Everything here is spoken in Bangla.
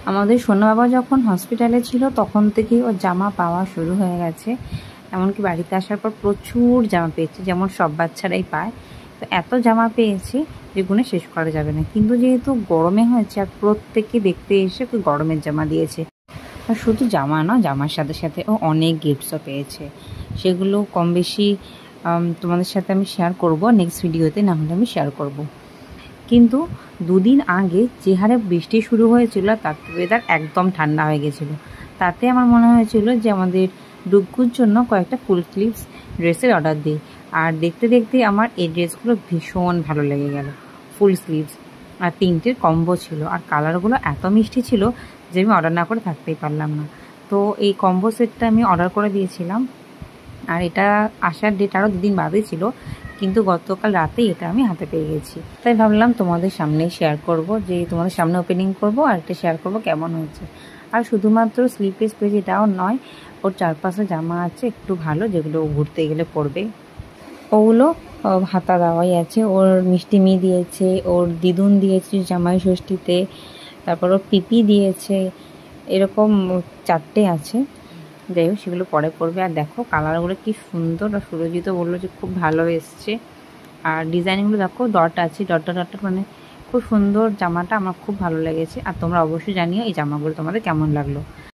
আমাদের সোনা বাবা যখন হসপিটালে ছিল তখন থেকেই ওর জামা পাওয়া শুরু হয়ে গেছে। এমনকি বাড়িতে আসার পর প্রচুর জামা পেয়েছে, যেমন সব বাচ্চারাই পায়। তো এত জামা পেয়েছে যে গুণে শেষ করা যাবে না। কিন্তু যেহেতু গরমে হয়েছে আর প্রত্যেকে দেখতে এসে ওকে গরমের জামা দিয়েছে। আর শুধু জামা না, জামার সাথে সাথে ও অনেক গিফটসও পেয়েছে। সেগুলো কম বেশি তোমাদের সাথে আমি শেয়ার করব নেক্সট ভিডিওতে, না হলে আমি শেয়ার করব। কিন্তু দুদিন আগে যে হারে বৃষ্টি শুরু হয়েছিল তাতে ওয়েদার একদম ঠান্ডা হয়ে গেছিলো। তাতে আমার মনে হয়েছিল যে আমাদের ডুগ্গুর জন্য কয়েকটা ফুল স্লিভস ড্রেসের অর্ডার দিই। আর দেখতে দেখতে আমার এই ড্রেসগুলো ভীষণ ভালো লেগে গেল। ফুল স্লিভস আর 3টের কম্বো ছিল, আর কালারগুলো এত মিষ্টি ছিল যে আমি অর্ডার না করে থাকতেই পারলাম না। তো এই কম্বো সেটটা আমি অর্ডার করে দিয়েছিলাম, আর এটা আসার ডেট আরও 2 দিন বাদে ছিল, কিন্তু গতকাল রাতেই এটা আমি হাতে পেয়ে গেছি। তাই ভাবলাম তোমাদের সামনেই শেয়ার করব, যে তোমাদের সামনে ওপেনিং করব আর এটা শেয়ার করব কেমন হয়েছে। আর শুধুমাত্র স্লিপলেস পেজ এটাও নয়, ওর চারপাশে জামা আছে একটু ভালো, যেগুলো ঘুরতে গেলে পরবে। ওগুলো হাতা দেওয়াই আছে। ওর মিষ্টিমি দিয়েছে, ওর দিদুন দিয়েছে জামাই ষষ্ঠীতে, তারপর ওর পিপি দিয়েছে, এরকম 4টে আছে। যাই হোক, সেগুলো পরে পরবে। আর দেখো কালারগুলো কি সুন্দর, আর সুরজিত বললো যে খুব ভালো এসছে। আর ডিজাইনগুলো দেখো, ডট আছে, ডটটা মানে খুব সুন্দর জামাটা, আমার খুব ভালো লেগেছে। আর তোমরা অবশ্যই জানিও এই জামাগুলো তোমাদের কেমন লাগলো।